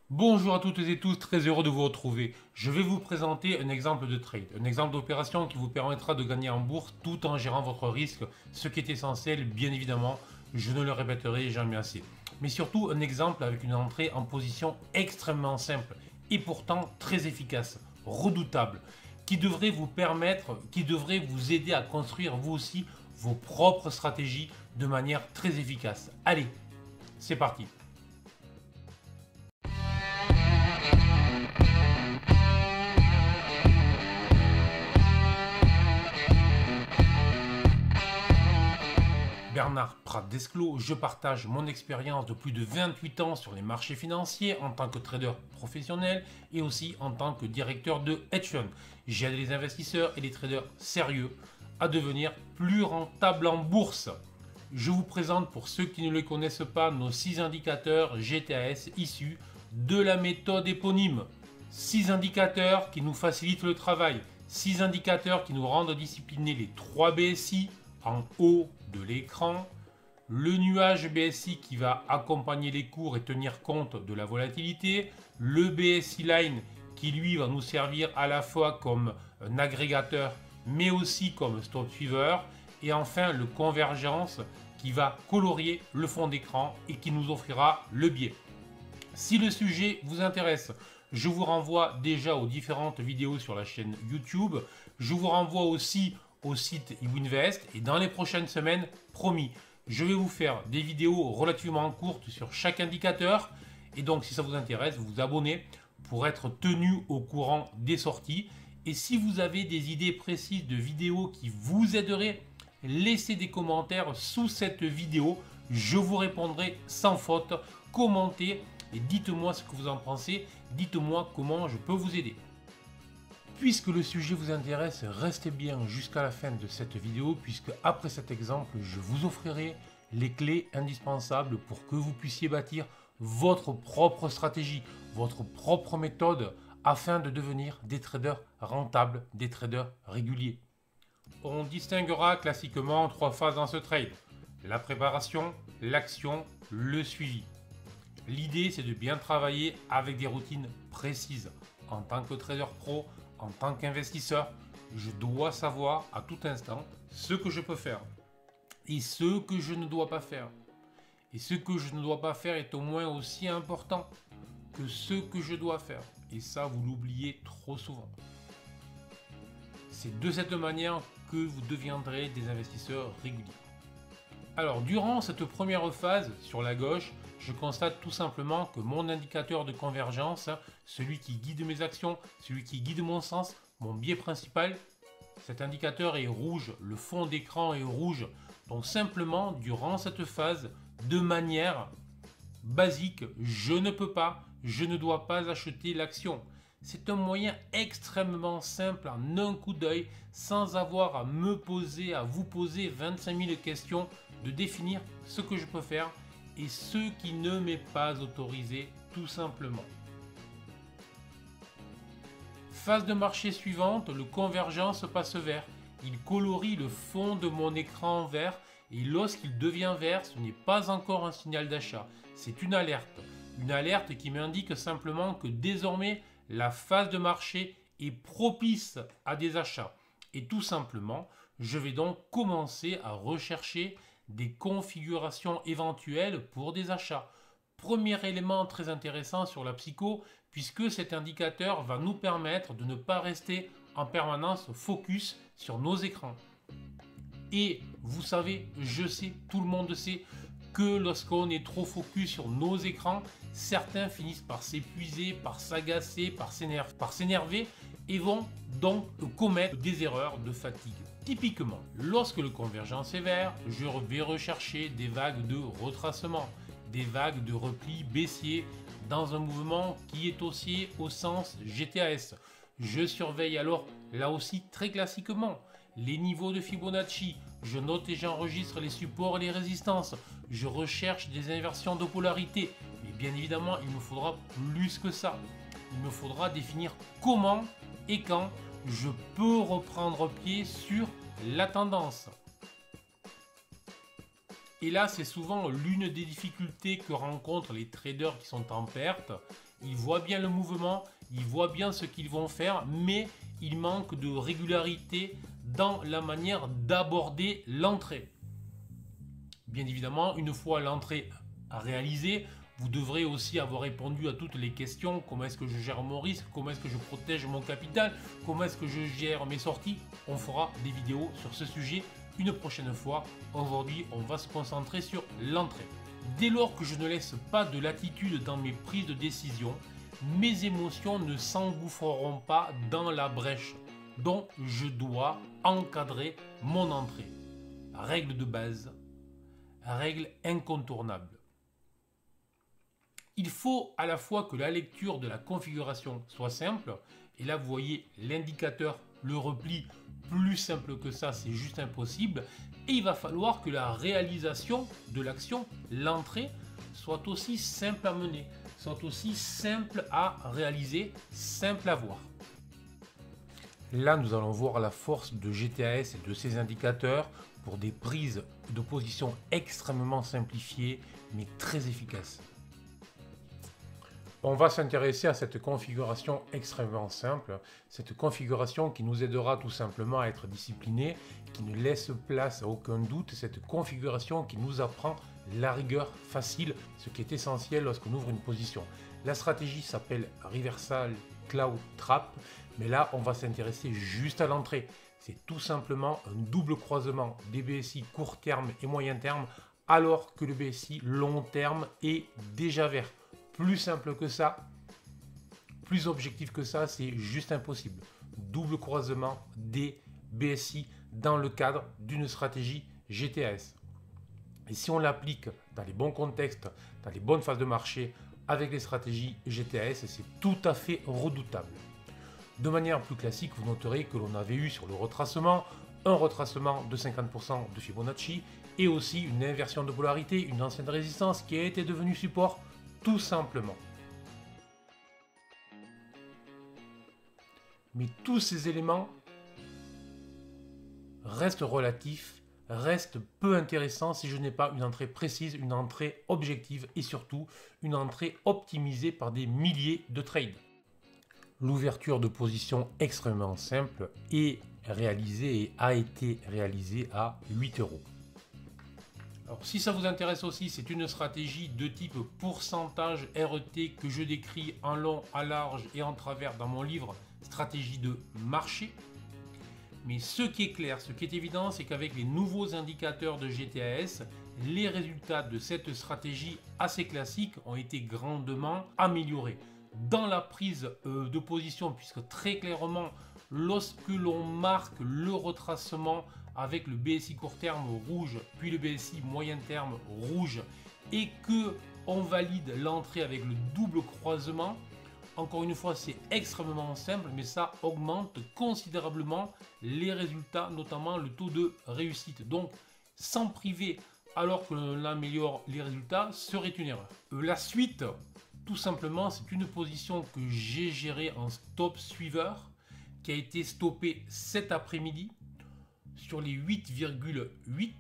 Bonjour à toutes et tous, très heureux de vous retrouver. Je vais vous présenter un exemple de trade, un exemple d'opération qui vous permettra de gagner en bourse tout en gérant votre risque, ce qui est essentiel, bien évidemment, je ne le répéterai jamais assez. Mais surtout un exemple avec une entrée en position extrêmement simple et pourtant très efficace, redoutable, qui devrait vous permettre, qui devrait vous aider à construire vous aussi vos propres stratégies de manière très efficace. Allez, c'est parti. Bernard Prat-Desclos, je partage mon expérience de plus de 28 ans sur les marchés financiers en tant que trader professionnel et aussi en tant que directeur de hedge fund. J'aide les investisseurs et les traders sérieux à devenir plus rentables en bourse. Je vous présente pour ceux qui ne le connaissent pas nos 6 indicateurs GTAS issus de la méthode éponyme. 6 indicateurs qui nous facilitent le travail, 6 indicateurs qui nous rendent disciplinés, les 3 BSI en haut de l'écran, le nuage BSI qui va accompagner les cours et tenir compte de la volatilité, le BSI Line qui lui va nous servir à la fois comme un agrégateur mais aussi comme stop suiveur, et enfin le convergence qui va colorier le fond d'écran et qui nous offrira le biais. Si le sujet vous intéresse, je vous renvoie déjà aux différentes vidéos sur la chaîne YouTube. Je vous renvoie aussi au site eWinvest et dans les prochaines semaines, promis, je vais vous faire des vidéos relativement courtes sur chaque indicateur. Et donc, si ça vous intéresse, vous vous abonnez pour être tenu au courant des sorties. Et si vous avez des idées précises de vidéos qui vous aideraient, laissez des commentaires sous cette vidéo. Je vous répondrai sans faute. Commentez et dites-moi ce que vous en pensez. Dites-moi comment je peux vous aider. Puisque le sujet vous intéresse, restez bien jusqu'à la fin de cette vidéo, puisque après cet exemple, je vous offrirai les clés indispensables pour que vous puissiez bâtir votre propre stratégie, votre propre méthode, afin de devenir des traders rentables, des traders réguliers. On distinguera classiquement 3 phases dans ce trade: la préparation, l'action, le suivi. L'idée, c'est de bien travailler avec des routines précises. En tant que trader pro, en tant qu'investisseur, je dois savoir à tout instant ce que je peux faire et ce que je ne dois pas faire. Et ce que je ne dois pas faire est au moins aussi important que ce que je dois faire. Et ça, vous l'oubliez trop souvent. C'est de cette manière que vous deviendrez des investisseurs réguliers. Alors, durant cette première phase, sur la gauche, je constate tout simplement que mon indicateur de convergence, celui qui guide mes actions, celui qui guide mon sens, mon biais principal, cet indicateur est rouge, le fond d'écran est rouge. Donc simplement, durant cette phase, de manière basique, je ne peux pas, je ne dois pas acheter l'action. C'est un moyen extrêmement simple, en un coup d'œil, sans avoir à me poser, à vous poser 25 000 questions, de définir ce que je peux faire et ce qui ne m'est pas autorisé, tout simplement. Phase de marché suivante, le convergence passe vert. Il colorie le fond de mon écran en vert, et lorsqu'il devient vert, ce n'est pas encore un signal d'achat, c'est une alerte. Une alerte qui m'indique simplement que désormais, la phase de marché est propice à des achats. Et tout simplement, je vais donc commencer à rechercher des configurations éventuelles pour des achats. Premier élément très intéressant sur la psycho, puisque cet indicateur va nous permettre de ne pas rester en permanence focus sur nos écrans. Et vous savez, je sais, tout le monde sait que lorsqu'on est trop focus sur nos écrans, certains finissent par s'épuiser, par s'agacer, par s'énerver et vont donc commettre des erreurs de fatigue. Typiquement, lorsque le convergence est vert, je vais rechercher des vagues de retracement, des vagues de repli baissier dans un mouvement qui est haussier au sens GTAS. Je surveille alors, là aussi très classiquement, les niveaux de Fibonacci. Je note et j'enregistre les supports et les résistances. Je recherche des inversions de polarité. Mais bien évidemment, il me faudra plus que ça. Il me faudra définir comment et quand je peux reprendre pied sur la tendance. Et là, c'est souvent l'une des difficultés que rencontrent les traders qui sont en perte. ils voient bien le mouvement, ils voient bien ce qu'ils vont faire, mais il manque de régularité dans la manière d'aborder l'entrée. Bien évidemment, une fois l'entrée réalisée, vous devrez aussi avoir répondu à toutes les questions. Comment est-ce que je gère mon risque? Comment est-ce que je protège mon capital? Comment est-ce que je gère mes sorties? On fera des vidéos sur ce sujet une prochaine fois. Aujourd'hui, on va se concentrer sur l'entrée. Dès lors que je ne laisse pas de latitude dans mes prises de décision, mes émotions ne s'engouffreront pas dans la brèche dont je dois encadrer mon entrée. Règle de base, règle incontournable. Il faut à la fois que la lecture de la configuration soit simple, et là vous voyez l'indicateur, le repli, plus simple que ça c'est juste impossible, et il va falloir que la réalisation de l'action, l'entrée, soit aussi simple à mener, soit aussi simple à réaliser, simple à voir. Là nous allons voir la force de GTAS et de ses indicateurs pour des prises de position extrêmement simplifiées mais très efficaces. On va s'intéresser à cette configuration extrêmement simple, cette configuration qui nous aidera tout simplement à être disciplinés, qui ne laisse place à aucun doute, cette configuration qui nous apprend la rigueur facile, ce qui est essentiel lorsqu'on ouvre une position. La stratégie s'appelle Reversal Cloud Trap, mais là on va s'intéresser juste à l'entrée. C'est tout simplement un double croisement des BSI court terme et moyen terme, alors que le BSI long terme est déjà vert. Plus simple que ça, plus objectif que ça, c'est juste impossible. Double croisement des BSI dans le cadre d'une stratégie GTAS. Et si on l'applique dans les bons contextes, dans les bonnes phases de marché, avec les stratégies GTAS, c'est tout à fait redoutable. De manière plus classique, vous noterez que l'on avait eu sur le retracement, un retracement de 50% de Fibonacci et aussi une inversion de polarité, une ancienne résistance qui a été devenue support. Tout simplement. Mais tous ces éléments restent relatifs, restent peu intéressants si je n'ai pas une entrée précise, une entrée objective et surtout une entrée optimisée par des milliers de trades. L'ouverture de position extrêmement simple est réalisée et a été réalisée à 8 €. Alors, si ça vous intéresse aussi, c'est une stratégie de type pourcentage RET que je décris en long, en large et en travers dans mon livre Stratégie de marché. Mais ce qui est clair, ce qui est évident, c'est qu'avec les nouveaux indicateurs de GTAS, les résultats de cette stratégie assez classique ont été grandement améliorés. Dans la prise de position, puisque très clairement, lorsque l'on marque le retracement avec le BSI court terme rouge, puis le BSI moyen terme rouge, et que on valide l'entrée avec le double croisement, encore une fois c'est extrêmement simple, mais ça augmente considérablement les résultats, notamment le taux de réussite. Donc s'en priver alors que l'on améliore les résultats serait une erreur. La suite, tout simplement, c'est une position que j'ai gérée en stop suiveur, qui a été stoppée cet après-midi sur les 8,8,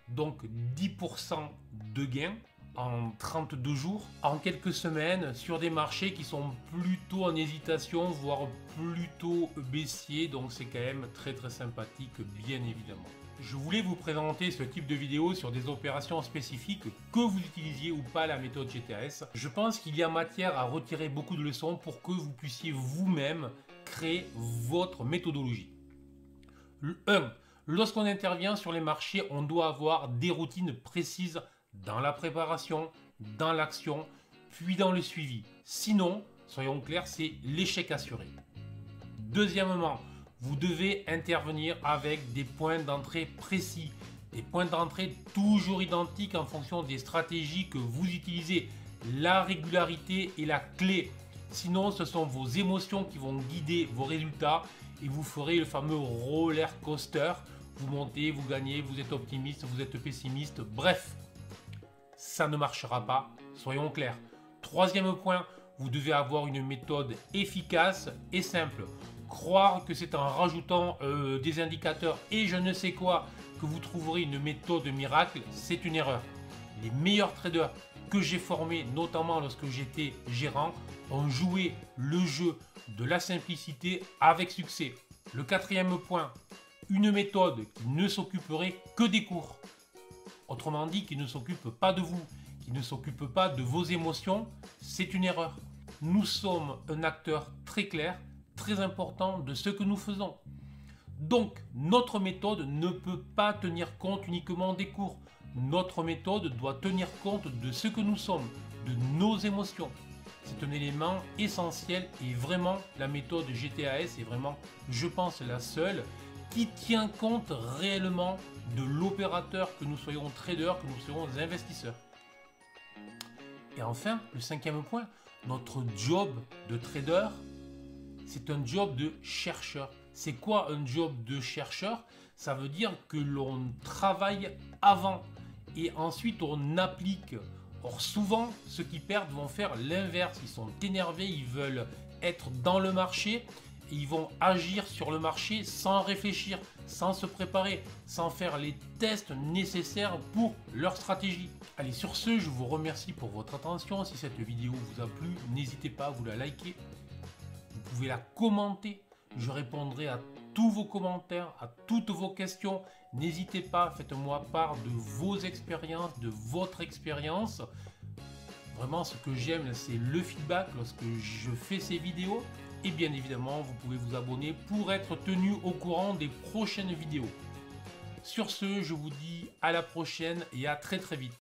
donc 10% de gain en 32 jours, en quelques semaines, sur des marchés qui sont plutôt en hésitation, voire plutôt baissiers, donc c'est quand même très sympathique, bien évidemment. Je voulais vous présenter ce type de vidéo sur des opérations spécifiques, que vous utilisiez ou pas la méthode GTAS. Je pense qu'il y a matière à retirer beaucoup de leçons pour que vous puissiez vous-même créer votre méthodologie. 1. Lorsqu'on intervient sur les marchés, on doit avoir des routines précises dans la préparation, dans l'action, puis dans le suivi. Sinon, soyons clairs, c'est l'échec assuré. Deuxièmement, vous devez intervenir avec des points d'entrée précis, des points d'entrée toujours identiques en fonction des stratégies que vous utilisez. La régularité est la clé. Sinon, ce sont vos émotions qui vont guider vos résultats et vous ferez le fameux roller coaster. Vous montez, vous gagnez, vous êtes optimiste, vous êtes pessimiste. Bref, ça ne marchera pas, soyons clairs. Troisième point, vous devez avoir une méthode efficace et simple. Croire que c'est en rajoutant des indicateurs et je ne sais quoi que vous trouverez une méthode miracle, c'est une erreur. Les meilleurs traders que j'ai formés, notamment lorsque j'étais gérant, ont joué le jeu de la simplicité avec succès. Le quatrième point, une méthode qui ne s'occuperait que des cours. Autrement dit, qui ne s'occupe pas de vous, qui ne s'occupe pas de vos émotions, c'est une erreur. Nous sommes un acteur très clair, très important de ce que nous faisons. Donc, notre méthode ne peut pas tenir compte uniquement des cours. Notre méthode doit tenir compte de ce que nous sommes, de nos émotions. C'est un élément essentiel et vraiment la méthode GTAS est vraiment, je pense, la seule qui tient compte réellement de l'opérateur, que nous soyons traders, que nous soyons investisseurs. Et enfin, le cinquième point, notre job de trader, c'est un job de chercheur. C'est quoi un job de chercheur? Ça veut dire que l'on travaille avant et ensuite on applique. Or souvent, ceux qui perdent vont faire l'inverse. Ils sont énervés, ils veulent être dans le marché et ils vont agir sur le marché sans réfléchir, sans se préparer, sans faire les tests nécessaires pour leur stratégie. Allez, sur ce, je vous remercie pour votre attention. Si cette vidéo vous a plu, n'hésitez pas à vous la liker. Vous pouvez la commenter. Je répondrai à tous vos commentaires, à toutes vos questions. N'hésitez pas, faites-moi part de vos expériences, de votre expérience. Vraiment, ce que j'aime, c'est le feedback lorsque je fais ces vidéos. Et bien évidemment, vous pouvez vous abonner pour être tenu au courant des prochaines vidéos. Sur ce, je vous dis à la prochaine et à très vite.